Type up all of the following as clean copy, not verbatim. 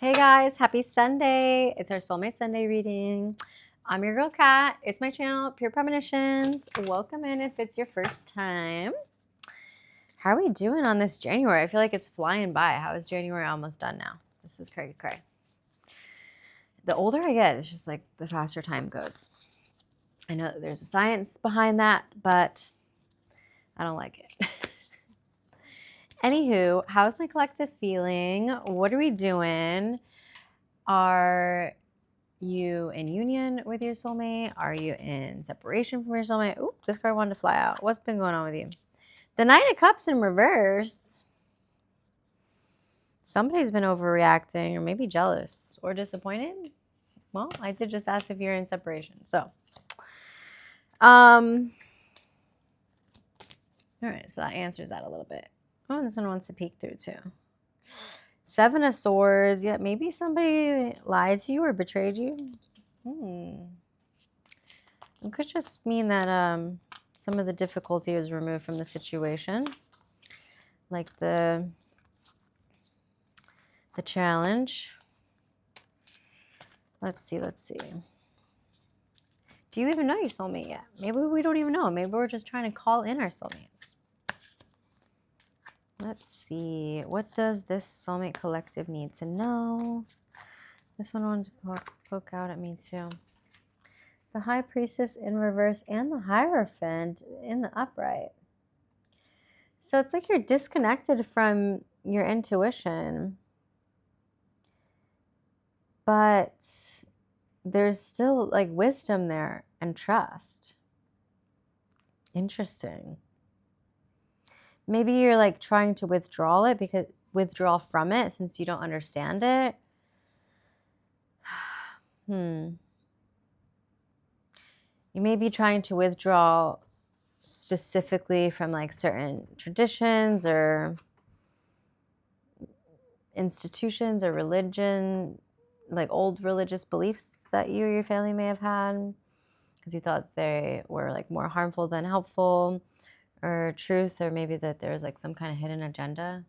Hey guys, happy Sunday. It's our Soulmate Sunday reading. I'm your girl Kat. It's my channel, Pure Premonitions. Welcome in if it's your first time. How are we doing on this January? I feel like it's flying by. How is January almost done now? This is cray cray. The older I get, it's just like the faster time goes. I know that there's a science behind that, but I don't like it. Anywho, how's my collective feeling? What are we doing? Are you in union with your soulmate? Are you in separation from your soulmate? Oop, this card wanted to fly out. What's been going on with you? The Knight of Cups in reverse. Somebody's been overreacting or maybe jealous or disappointed. Well, I did just ask if you're in separation. So, all right, so that answers that a little bit. Oh, this one wants to peek through too. Seven of Swords. Yeah, maybe somebody lied to you or betrayed you. It could just mean that some of the difficulty was removed from the situation. Like the challenge. Let's see. Do you even know your soulmate yet? Maybe we don't even know. Maybe we're just trying to call in our soulmates. Let's see. What does this soulmate collective need to know? This one wanted to poke out at me too. The High Priestess in reverse and the Hierophant in the upright. So it's like you're disconnected from your intuition, but there's still like wisdom there and trust. Interesting. Maybe you're like trying to withdraw from it since you don't understand it. You may be trying to withdraw specifically from like certain traditions or institutions or religion, like old religious beliefs that you or your family may have had because you thought they were like more harmful than helpful, or truth, or maybe that there's like some kind of hidden agenda.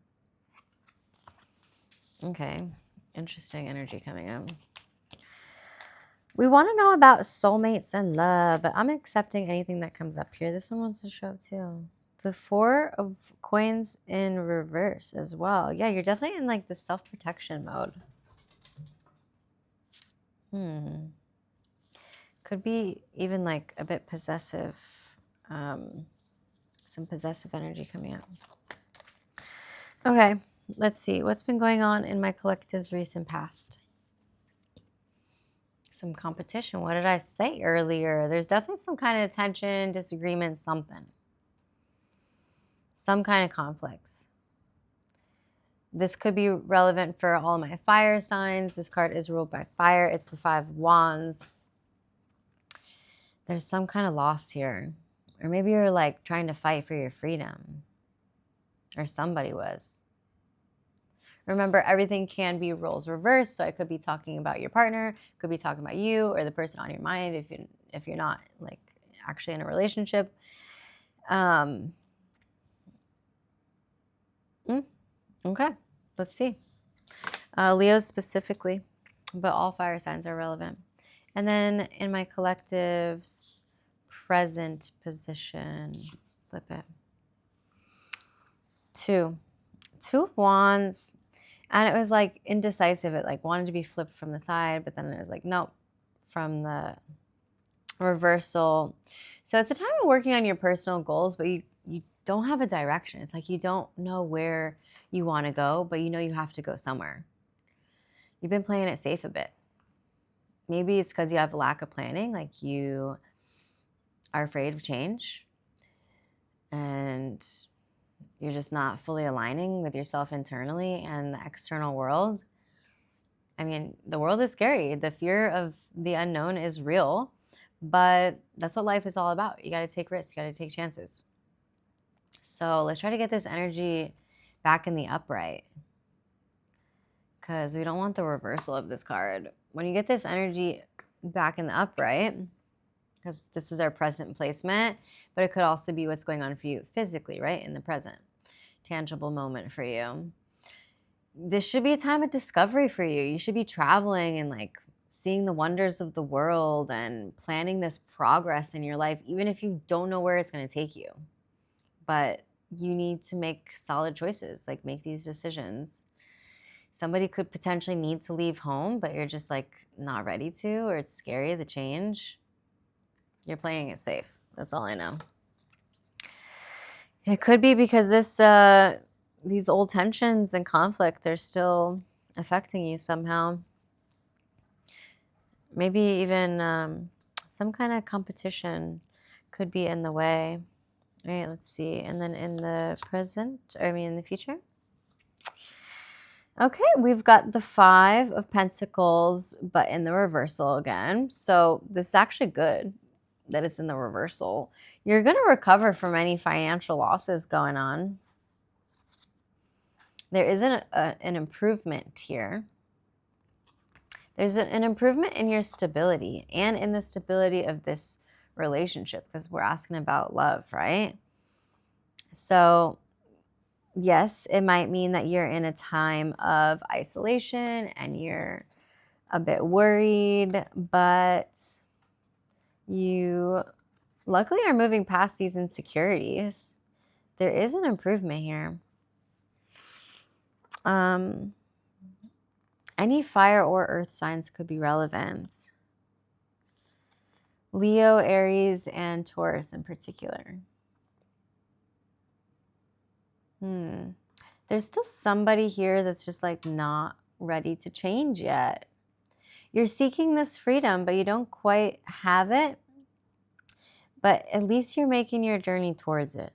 Okay, interesting energy coming up. We want to know about soulmates and love, but I'm accepting anything that comes up here. This one wants to show up too. The Four of Coins in reverse as well. Yeah, you're definitely in like the self-protection mode. Could be even like a bit possessive. Some possessive energy coming up. Okay, let's see. What's been going on in my collective's recent past? Some competition. What did I say earlier? There's definitely some kind of tension, disagreement, something. Some kind of conflicts. This could be relevant for all of my fire signs. This card is ruled by fire. It's the Five of Wands. There's some kind of loss here. Or maybe you're like trying to fight for your freedom. Or somebody was. Remember, everything can be roles reversed. So I could be talking about your partner, could be talking about you or the person on your mind if you're not like actually in a relationship. Okay, let's see. Leo specifically, but all fire signs are relevant. And then in my collective's present position, flip it. Two of Wands. And it was like indecisive. It like wanted to be flipped from the side, but then it was like, nope, from the reversal. So it's the time of working on your personal goals, but you don't have a direction. It's like you don't know where you want to go, but you know you have to go somewhere. You've been playing it safe a bit. Maybe it's because you have a lack of planning, like you are afraid of change and you're just not fully aligning with yourself internally and the external world. I mean, the world is scary. The fear of the unknown is real, but that's what life is all about. You got to take risks. You got to take chances. So let's try to get this energy back in the upright because we don't want the reversal of this card. When you get this energy back in the upright, because this is our present placement, but it could also be what's going on for you physically, right? In the present, tangible moment for you. this should be a time of discovery for you. You should be traveling and like seeing the wonders of the world and planning this progress in your life, even if you don't know where it's going to take you. But you need to make solid choices, like make these decisions. Somebody could potentially need to leave home, but you're just like not ready to, or it's scary, the change. You're playing it safe. That's all I know. It could be because these old tensions and conflict are still affecting you somehow. Maybe even some kind of competition could be in the way. All right, let's see. And then in the present, in the future. Okay, we've got the 5 of Pentacles, but in the reversal again. So this is actually good that it's in the reversal. You're going to recover from any financial losses going on. There is an improvement here. There's an improvement in your stability and in the stability of this relationship, because we're asking about love, right? So yes, it might mean that you're in a time of isolation and you're a bit worried, but you luckily are moving past these insecurities. There is an improvement here. Any fire or earth signs could be relevant. Leo, Aries, and Taurus in particular. There's still somebody here that's just like not ready to change yet. You're seeking this freedom, but you don't quite have it. But at least you're making your journey towards it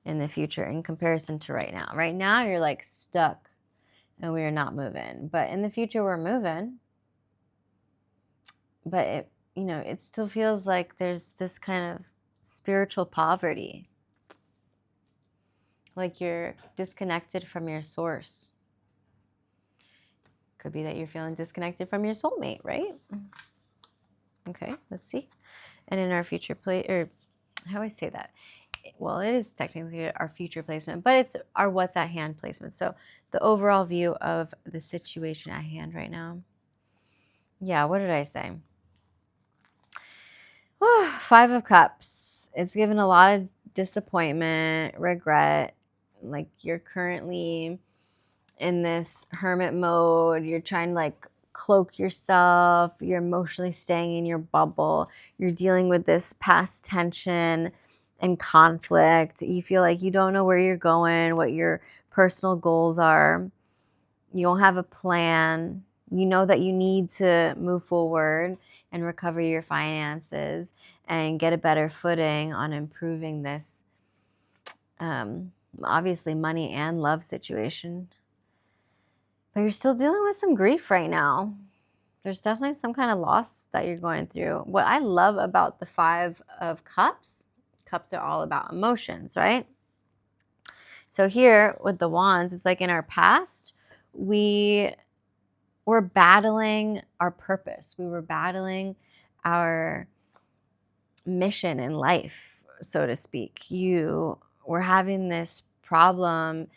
in the future in comparison to right now. Right now, you're like stuck and we are not moving. But in the future, we're moving. But it still feels like there's this kind of spiritual poverty. Like you're disconnected from your source. Could be that you're feeling disconnected from your soulmate, right? Okay, let's see. And in our future or how do I say that? Well, it is technically our future placement, but it's our what's at hand placement. So the overall view of the situation at hand right now. Yeah, what did I say? 5 of Cups. It's given a lot of disappointment, regret. Like you're currently in this hermit mode. You're trying to like cloak yourself. You're emotionally staying in your bubble. You're dealing with this past tension and conflict. You feel like you don't know where you're going, what your personal goals are. You don't have a plan. You know that you need to move forward and recover your finances and get a better footing on improving this, obviously, money and love situation. But you're still dealing with some grief right now. There's definitely some kind of loss that you're going through. What I love about the 5 of Cups, cups are all about emotions, right? So here with the Wands, it's like in our past, we were battling our purpose. We were battling our mission in life, so to speak. You were having this problem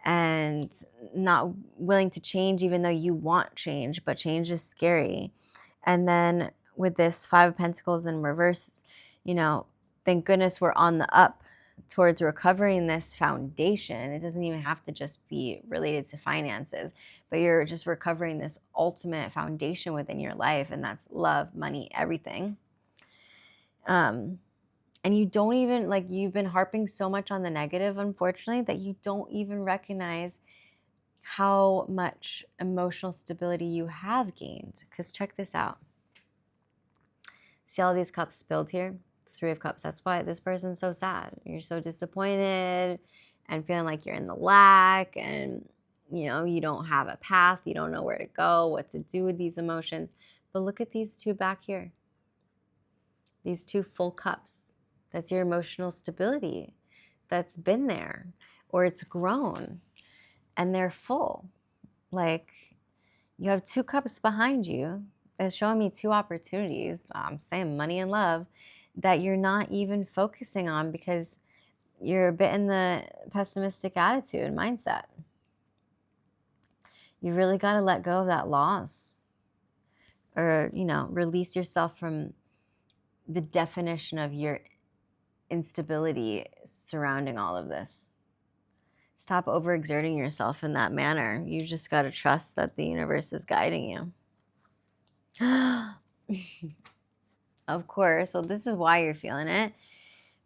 and not willing to change, even though you want change, but change is scary. And then with this 5 of Pentacles in reverse, thank goodness we're on the up towards recovering this foundation. It doesn't even have to just be related to finances, but you're just recovering this ultimate foundation within your life, and that's love, money, everything. And you don't even, like, you've been harping so much on the negative, unfortunately, that you don't even recognize how much emotional stability you have gained. Because check this out. See all these cups spilled here? 3 of Cups. That's why this person's so sad. You're so disappointed and feeling like you're in the lack, and you don't have a path. You don't know where to go, what to do with these emotions. But look at these 2 back here. These 2 full cups. That's your emotional stability that's been there, or it's grown, and they're full. Like, you have 2 cups behind you. It's showing me 2 opportunities. I'm saying money and love that you're not even focusing on because you're a bit in the pessimistic attitude and mindset. You really got to let go of that loss, or, release yourself from the definition of your instability surrounding all of this. Stop overexerting yourself in that manner. You just got to trust that the universe is guiding you. Of course. So this is why you're feeling it.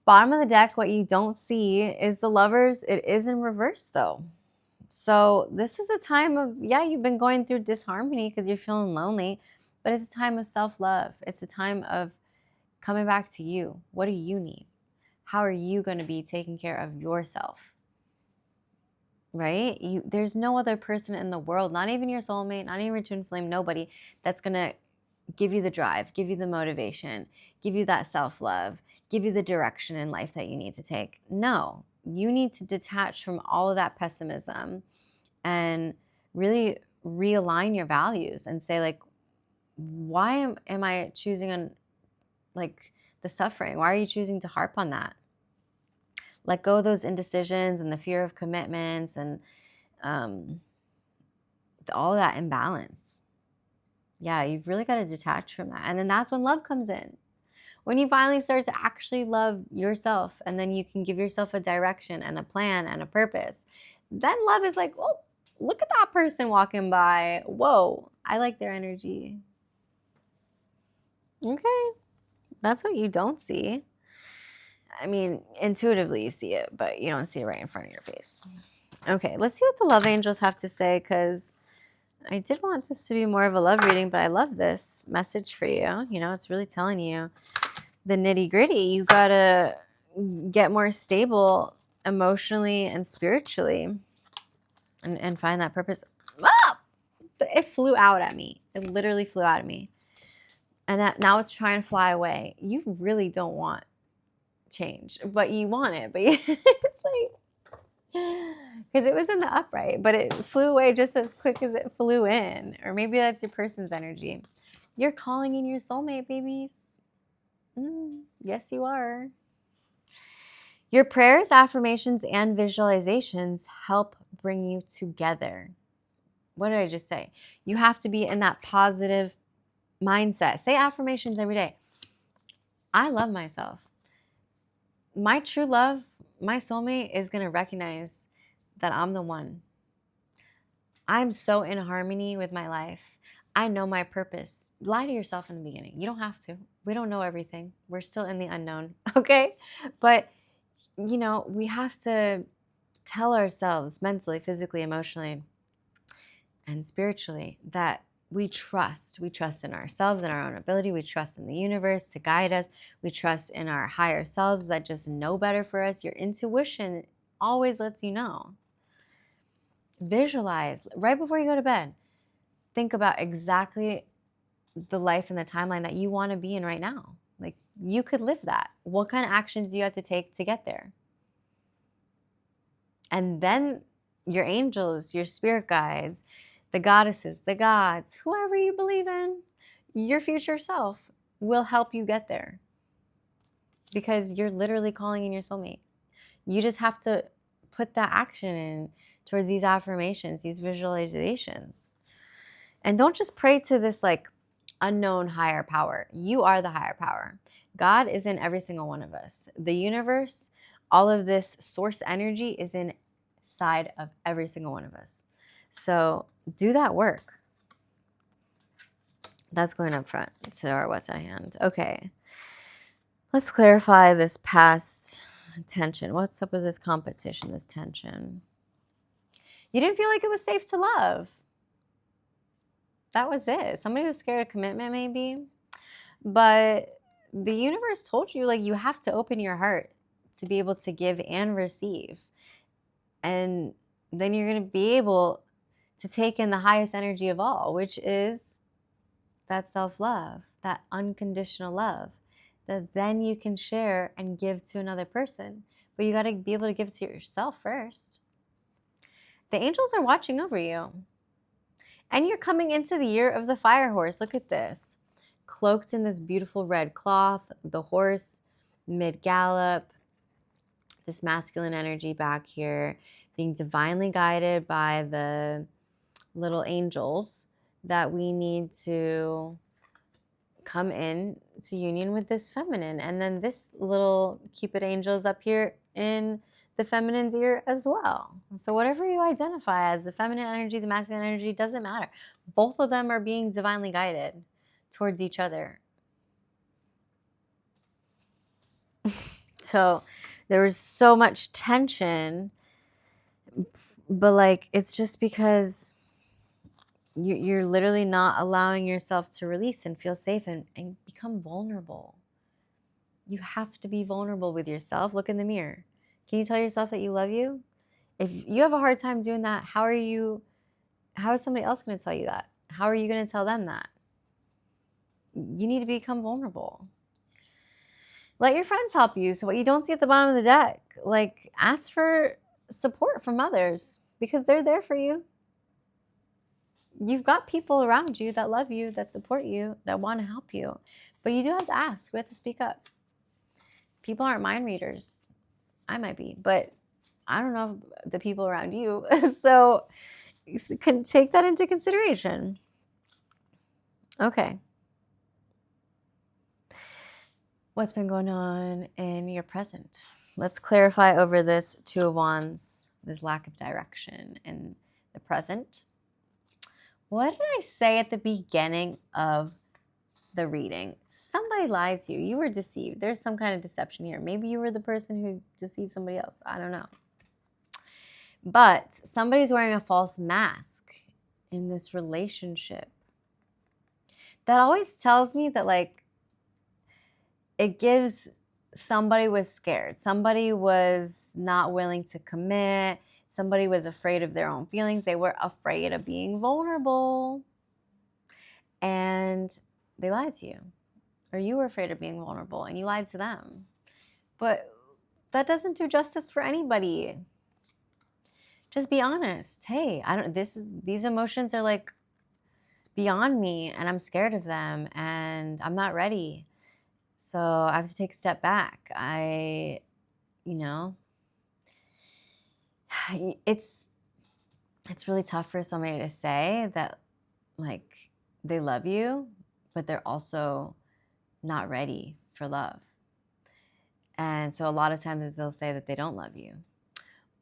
Bottom of the deck, what you don't see is the Lovers. It is in reverse though. So this is a time of, you've been going through disharmony because you're feeling lonely, but it's a time of self-love. It's a time of coming back to you. What do you need? How are you going to be taking care of yourself? Right? There's no other person in the world, not even your soulmate, not even your twin flame, nobody that's going to give you the drive, give you the motivation, give you that self-love, give you the direction in life that you need to take. No, you need to detach from all of that pessimism and really realign your values and say, like, why am I choosing on, like, the suffering? Why are you choosing to harp on that? Let go of those indecisions and the fear of commitments and all that imbalance. Yeah, you've really got to detach from that. And then that's when love comes in. When you finally start to actually love yourself, and then you can give yourself a direction and a plan and a purpose, then love is like, oh, look at that person walking by. Whoa, I like their energy. Okay, that's what you don't see. I mean, intuitively you see it, but you don't see it right in front of your face. Okay, let's see what the love angels have to say, because I did want this to be more of a love reading, but I love this message for you. It's really telling you the nitty gritty. You gotta get more stable emotionally and spiritually and find that purpose. Ah! It flew out at me. It literally flew out at me. And now it's trying to fly away. You really don't want change, but you want it. But it's like, because it was in the upright, but it flew away just as quick as it flew in. Or maybe that's your person's energy. You're calling in your soulmate, babies. Yes, you are. Your prayers, affirmations, and visualizations help bring you together. What did I just say? You have to be in that positive mindset. Say affirmations every day. I love myself. My true love, my soulmate, is going to recognize that I'm the one. I'm so in harmony with my life. I know my purpose. Lie to yourself in the beginning. You don't have to. We don't know everything. We're still in the unknown, okay? But, we have to tell ourselves mentally, physically, emotionally, and spiritually that we trust. We trust in ourselves and our own ability. We trust in the universe to guide us. We trust in our higher selves that just know better for us. Your intuition always lets you know. Visualize right before you go to bed. Think about exactly the life and the timeline that you want to be in right now. Like, you could live that. What kind of actions do you have to take to get there? And then your angels, your spirit guides, the goddesses, the gods, whoever you believe in, your future self will help you get there, because you're literally calling in your soulmate. You just have to put that action in towards these affirmations, these visualizations. And don't just pray to this like unknown higher power. You are the higher power. God is in every single one of us. The universe, all of this source energy is inside of every single one of us. So do that work. That's going up front to our what's at hand. Okay. Let's clarify this past tension. What's up with this competition, this tension? You didn't feel like it was safe to love. That was it. Somebody was scared of commitment, maybe. But the universe told you, like, you have to open your heart to be able to give and receive. And then you're going to be able to take in the highest energy of all, which is that self-love, that unconditional love, that then you can share and give to another person. But you got to be able to give it to yourself first. The angels are watching over you. And you're coming into the year of the fire horse. Look at this. Cloaked in this beautiful red cloth, the horse mid-gallop, this masculine energy back here, being divinely guided by the little angels that we need to come in to union with this feminine. And then this little Cupid angel is up here in the feminine's ear as well. So whatever you identify as, the feminine energy, the masculine energy, doesn't matter. Both of them are being divinely guided towards each other. So there was so much tension, but like, it's just because you're literally not allowing yourself to release and feel safe and become vulnerable. You have to be vulnerable with yourself. Look in the mirror. Can you tell yourself that you love you? If you have a hard time doing that, how is somebody else going to tell you that? How are you going to tell them that? You need to become vulnerable. Let your friends help you. So what you don't see at the bottom of the deck, like, ask for support from others because they're there for you. You've got people around you that love you, that support you, that want to help you. But you do have to ask. We have to speak up. People aren't mind readers. I might be, but I don't know the people around you. So you can take that into consideration. Okay. What's been going on in your present? Let's clarify over this Two of Wands, this lack of direction in the present. What did I say at the beginning of the reading? Somebody lied to you. You were deceived. There's some kind of deception here. Maybe you were the person who deceived somebody else. I don't know. But somebody's wearing a false mask in this relationship. That always tells me that, like, it gives somebody was scared. Somebody was not willing to commit. Somebody was afraid of their own feelings. They were afraid of being vulnerable. And they lied to you. Or you were afraid of being vulnerable and you lied to them. But that doesn't do justice for anybody. Just be honest. Hey, these emotions are like beyond me and I'm scared of them and I'm not ready. So I have to take a step back. It's really tough for somebody to say that, like, they love you, but they're also not ready for love. And so a lot of times they'll say that they don't love you,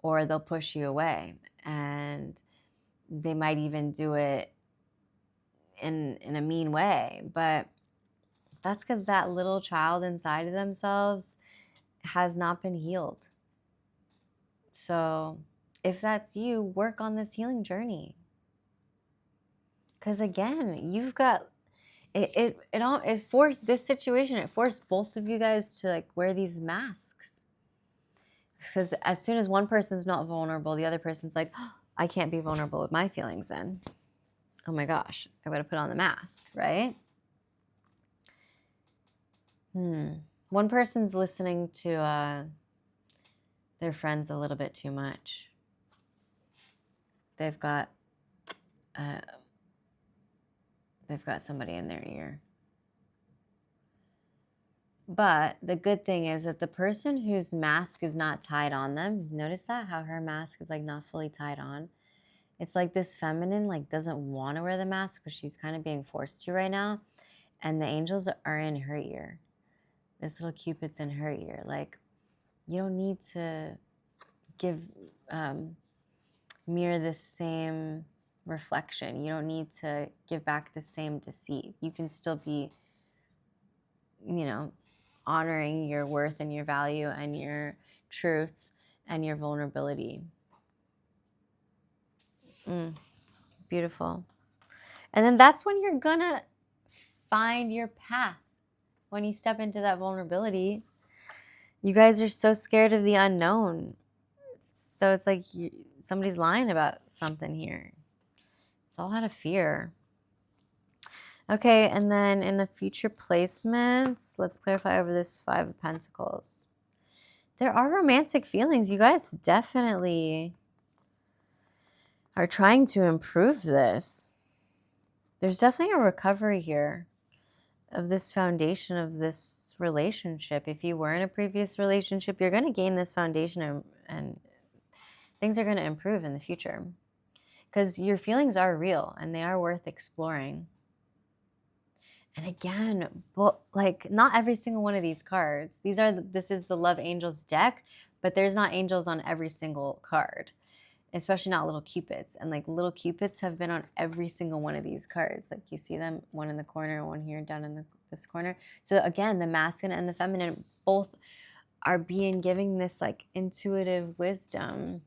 or they'll push you away, and they might even do it in a mean way. But that's because that little child inside of themselves has not been healed. So if that's you, work on this healing journey. Because again, you've got it forced this situation. It forced both of you guys to, like, wear these masks. Because as soon as one person's not vulnerable, the other person's like, oh, I can't be vulnerable with my feelings then. Oh my gosh, I've got to put on the mask, right? One person's listening to their friends a little bit too much. They've got somebody in their ear. But the good thing is that the person whose mask is not tied on them, notice that? How her mask is, like, not fully tied on. It's like this feminine, like, doesn't want to wear the mask, but she's kind of being forced to right now. And the angels are in her ear. This little Cupid's in her ear. Like, you don't need to mirror the same reflection. You don't need to give back the same deceit. You can still be, honoring your worth and your value and your truth and your vulnerability. Beautiful. And then that's when you're gonna find your path. When you step into that vulnerability, you guys are so scared of the unknown. So it's like somebody's lying about something here. It's all out of fear. Okay, and then in the future placements, let's clarify over this Five of Pentacles. There are romantic feelings. You guys definitely are trying to improve this. There's definitely a recovery here of this foundation of this relationship. If you were in a previous relationship, you're going to gain this foundation and things are going to improve in the future. because your feelings are real and they are worth exploring. And again, but like not every single one of these cards. This is the Love Angels deck, but there's not angels on every single card, especially not little cupids. And like little cupids have been on every single one of these cards. Like you see them, one in the corner, one here down in this corner. So again, the masculine and the feminine both are giving this like intuitive wisdom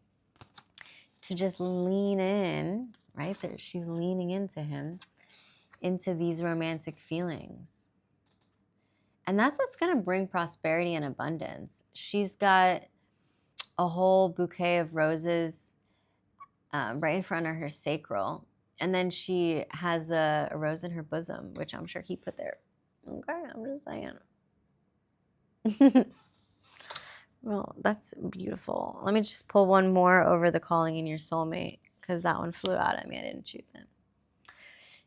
to just lean in, right? There, she's leaning into him, into these romantic feelings. And that's what's going to bring prosperity and abundance. She's got a whole bouquet of roses right in front of her sacral. And then she has a rose in her bosom, which I'm sure he put there. Okay, I'm just saying. Well, that's beautiful. Let me just pull one more over the calling in your soulmate, because that one flew out at me. I didn't choose it.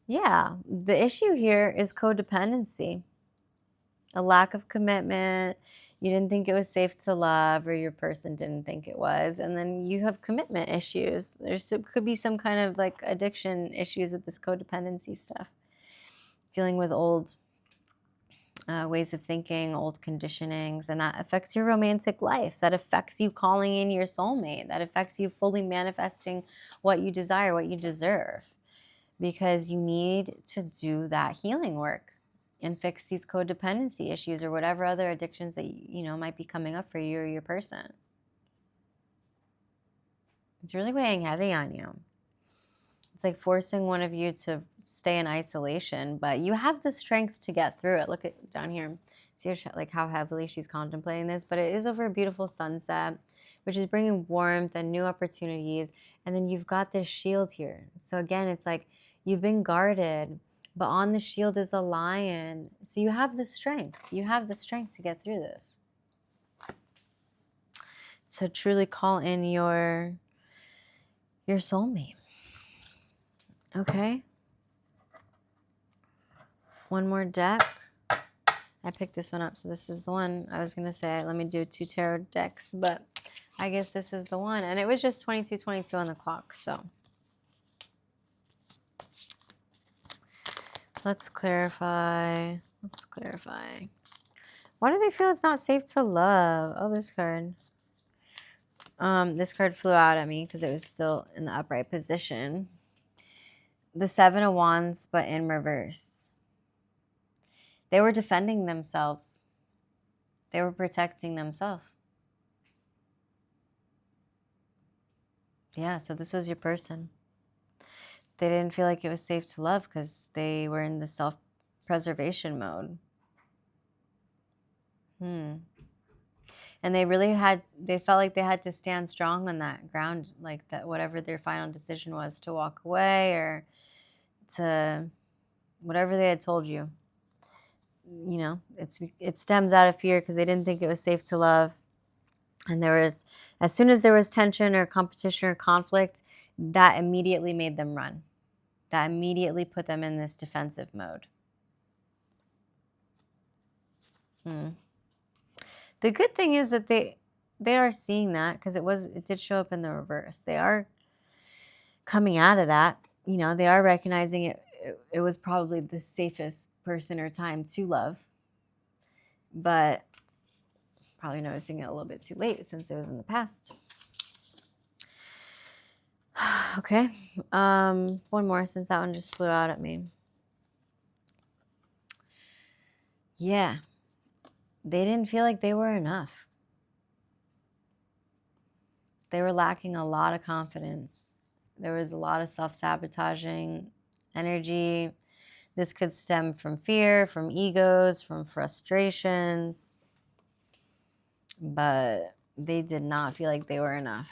Yeah, the issue here is codependency, a lack of commitment. You didn't think it was safe to love, or your person didn't think it was. And then you have commitment issues. Could be some kind of like addiction issues with this codependency stuff. Dealing with old ways of thinking, old conditionings, and that affects your romantic life. That affects you calling in your soulmate. That affects you fully manifesting what you desire, what you deserve. Because you need to do that healing work and fix these codependency issues or whatever other addictions that might be coming up for you or your person. It's really weighing heavy on you. It's like forcing one of you to stay in isolation, but you have the strength to get through it. Look at down here. See how heavily she's contemplating this, but it is over a beautiful sunset, which is bringing warmth and new opportunities. And then you've got this shield here. So again, it's like you've been guarded, but on the shield is a lion. So you have the strength. You have the strength to get through this. So truly call in your soulmate. Okay. One more deck. I picked this one up, so this is the one. I was going to say, let me do 2 tarot decks, but I guess this is the one. And it was just 22:22 on the clock, so. Let's clarify. Let's clarify. Why do they feel it's not safe to love? Oh, this card. This card flew out at me because it was still in the upright position. The 7 of Wands, but in reverse. They were defending themselves. They were protecting themselves. Yeah, so this was your person. They didn't feel like it was safe to love because they were in the self-preservation mode. And they felt like they had to stand strong on that ground, like that whatever their final decision was, to walk away or to whatever they had told you. It stems out of fear because they didn't think it was safe to love. And as soon as there was tension or competition or conflict, that immediately made them run. That immediately put them in this defensive mode. The good thing is that they are seeing that, because it did show up in the reverse. They are coming out of that. They are recognizing it was probably the safest person or time to love, but probably noticing it a little bit too late since it was in the past. Okay. One more, since that one just flew out at me. Yeah. They didn't feel like they were enough. They were lacking a lot of confidence. There was a lot of self-sabotaging energy. This could stem from fear, from egos, from frustrations. But they did not feel like they were enough.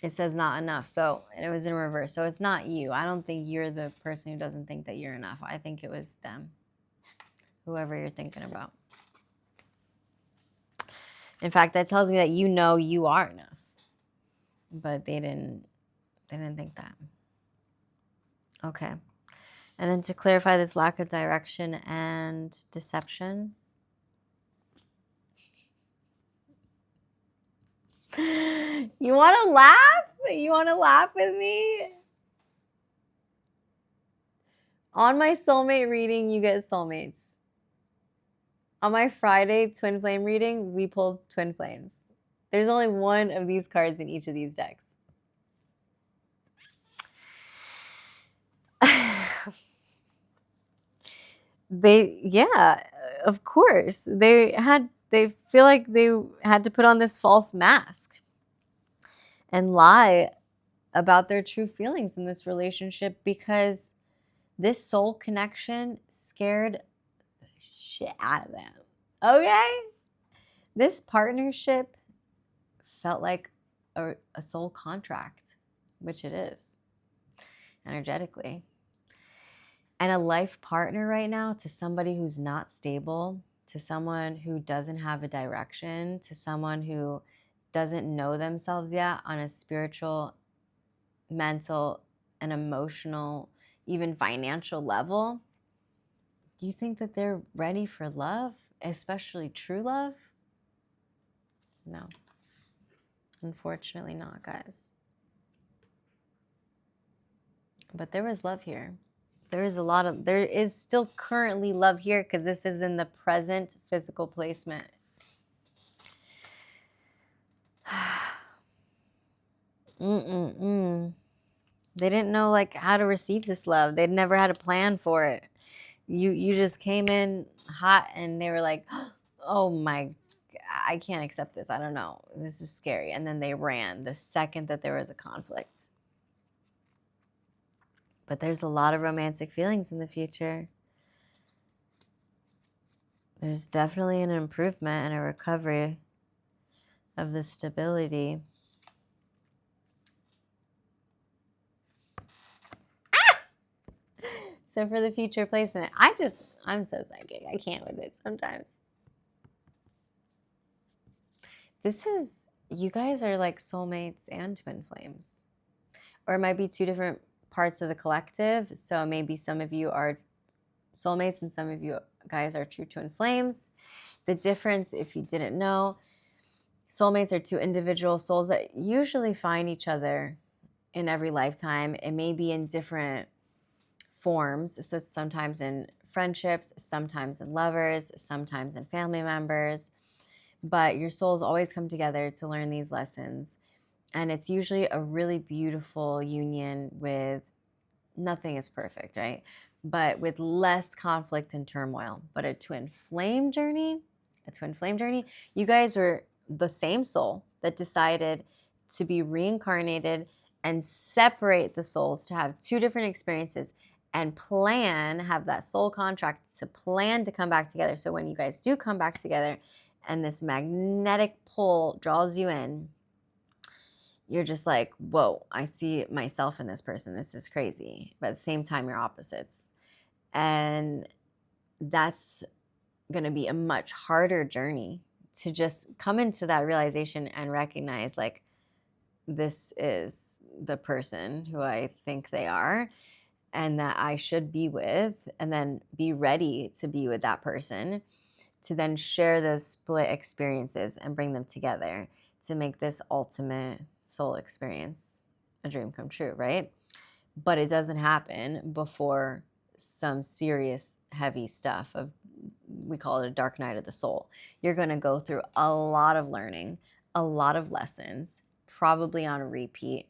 It says not enough. So, and it was in reverse. So it's not you. I don't think you're the person who doesn't think that you're enough. I think it was them. Whoever you're thinking about. In fact, that tells me that you are enough. But they didn't think that. Okay. And then to clarify this lack of direction and deception. You want to laugh? You want to laugh with me? On my soulmate reading, you get soulmates. On my Friday twin flame reading, we pulled twin flames. There's only one of these cards in each of these decks. Yeah, of course. They feel like they had to put on this false mask and lie about their true feelings in this relationship because this soul connection scared the shit out of them. Okay? This partnership felt like a soul contract, which it is energetically. And a life partner right now to somebody who's not stable, to someone who doesn't have a direction, to someone who doesn't know themselves yet on a spiritual, mental, and emotional, even financial level. Do you think that they're ready for love, especially true love? No. Unfortunately not, guys. But there was love here. There is still currently love here because this is in the present physical placement. They didn't know like how to receive this love. They'd never had a plan for it. You just came in hot and they were like, oh my, I can't accept this. I don't know. This is scary. And then they ran the second that there was a conflict. But there's a lot of romantic feelings in the future. There's definitely an improvement and a recovery of the stability. So for the future placement, I'm so psychic. I can't with it sometimes. You guys are like soulmates and twin flames. Or it might be two different parts of the collective. So maybe some of you are soulmates and some of you guys are true twin flames. The difference, if you didn't know, soulmates are two individual souls that usually find each other in every lifetime. It may be in different forms. So sometimes in friendships, sometimes in lovers, sometimes in family members. But your souls always come together to learn these lessons. And it's usually a really beautiful union with nothing is perfect, right? But with less conflict and turmoil. But a twin flame journey, you guys were the same soul that decided to be reincarnated and separate the souls to have two different experiences and have that soul contract to plan to come back together. So when you guys do come back together and this magnetic pull draws you in, you're just like, whoa, I see myself in this person. This is crazy. But at the same time, you're opposites. And that's going to be a much harder journey to just come into that realization and recognize, like, this is the person who I think they are and that I should be with, and then be ready to be with that person, to then share those split experiences and bring them together to make this ultimate soul experience a dream come true, right? But it doesn't happen before some serious heavy stuff of, we call it a dark night of the soul. You're going to go through a lot of learning, a lot of lessons, probably on repeat,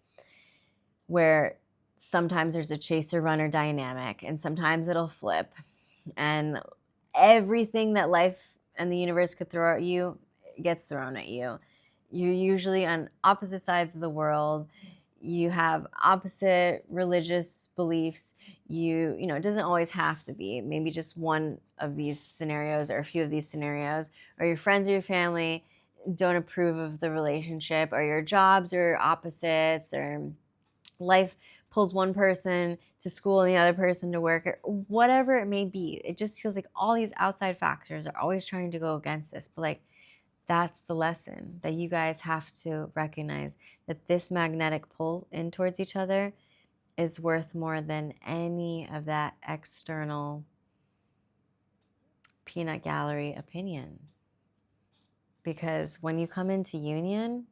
where sometimes there's a chaser runner dynamic and sometimes it'll flip, and everything that life and the universe could throw at you gets thrown at you. You're usually on opposite sides of the world. You have opposite religious beliefs. It doesn't always have to be. Maybe just one of these scenarios or a few of these scenarios, or your friends or your family don't approve of the relationship, or your jobs are opposites, or life pulls one person to school and the other person to work, or whatever it may be. It just feels like all these outside factors are always trying to go against this. But like, that's the lesson that you guys have to recognize, that this magnetic pull in towards each other is worth more than any of that external peanut gallery opinion. Because when you come into union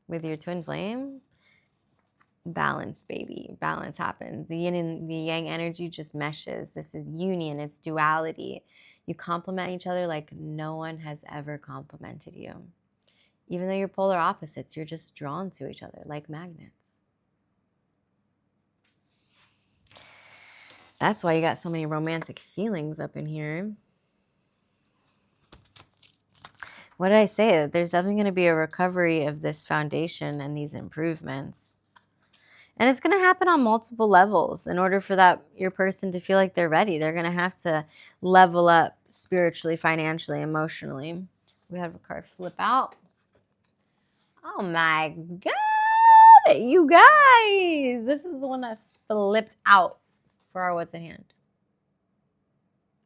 with your twin flame, balance, baby. Balance happens. The yin and the yang energy just meshes. This is union. It's duality. You complement each other like no one has ever complimented you. Even though you're polar opposites, you're just drawn to each other like magnets. That's why you got so many romantic feelings up in here. What did I say? There's definitely going to be a recovery of this foundation and these improvements. And it's going to happen on multiple levels. In order for that your person to feel like they're ready, they're going to have to level up spiritually, financially, emotionally. We have a card flip out. Oh my God, you guys. This is the one that flipped out for our what's at hand.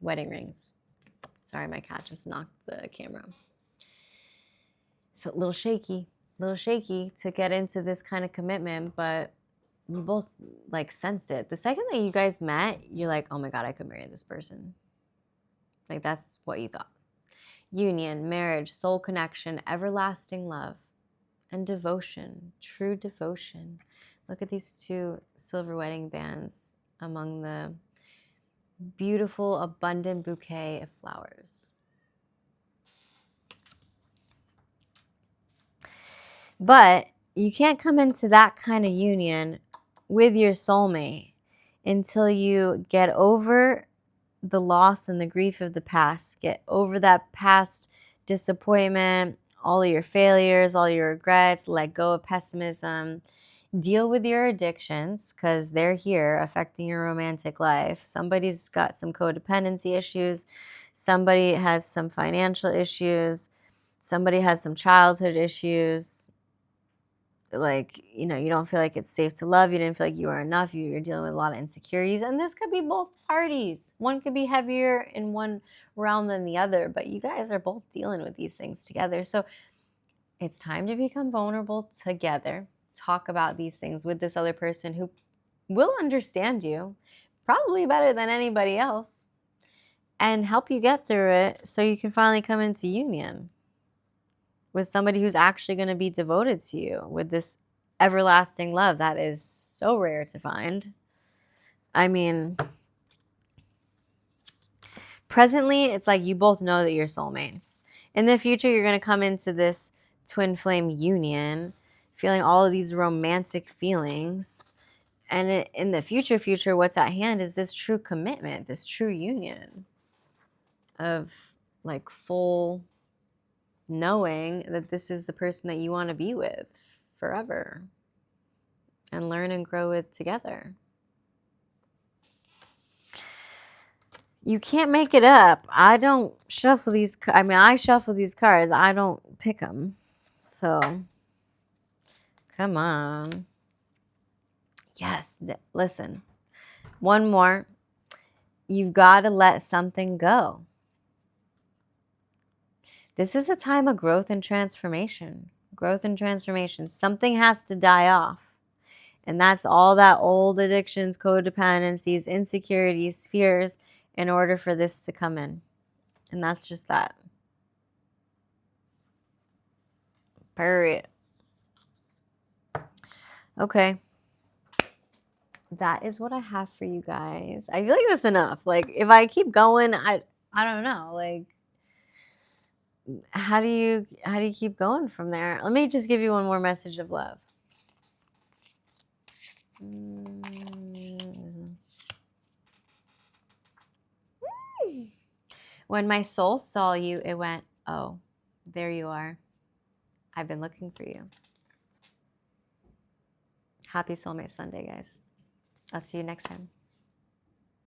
Wedding rings. Sorry, my cat just knocked the camera. So a little shaky to get into this kind of commitment, but you both like sensed it. The second that you guys met, you're like, oh my God, I could marry this person. Like that's what you thought. Union, marriage, soul connection, everlasting love, and devotion, true devotion. Look at these two silver wedding bands among the beautiful, abundant bouquet of flowers. But you can't come into that kind of union with your soulmate until you get over the loss and the grief of the past, get over that past disappointment, all of your failures, all your regrets, let go of pessimism, deal with your addictions because they're here affecting your romantic life. Somebody's got some codependency issues, somebody has some financial issues, somebody has some childhood issues. Like, you know, you don't feel like it's safe to love. You didn't feel like you were enough. You're dealing with a lot of insecurities. And this could be both parties. One could be heavier in one realm than the other. But you guys are both dealing with these things together. So it's time to become vulnerable together. Talk about these things with this other person who will understand you probably better than anybody else and help you get through it so you can finally come into union with somebody who's actually going to be devoted to you with this everlasting love that is so rare to find. I mean, presently, it's like you both know that you're soulmates. In the future, you're going to come into this twin flame union, feeling all of these romantic feelings. And in the future, what's at hand is this true commitment, this true union of like full knowing that this is the person that you want to be with forever and learn and grow with together. You can't make it up. I don't shuffle these. I mean, I shuffle these cards. I don't pick them. So, come on. Yes. Listen. One more. You've got to let something go. This is a time of growth and transformation. Growth and transformation. Something has to die off. And that's all that old addictions, codependencies, insecurities, fears in order for this to come in. And that's just that. Period. Okay. That is what I have for you guys. I feel like that's enough. Like if I keep going, I don't know. Like how do you keep going from there? Let me just give you one more message of love. When my soul saw you, it went, oh, there you are. I've been looking for you. Happy Soulmate Sunday, guys. I'll see you next time.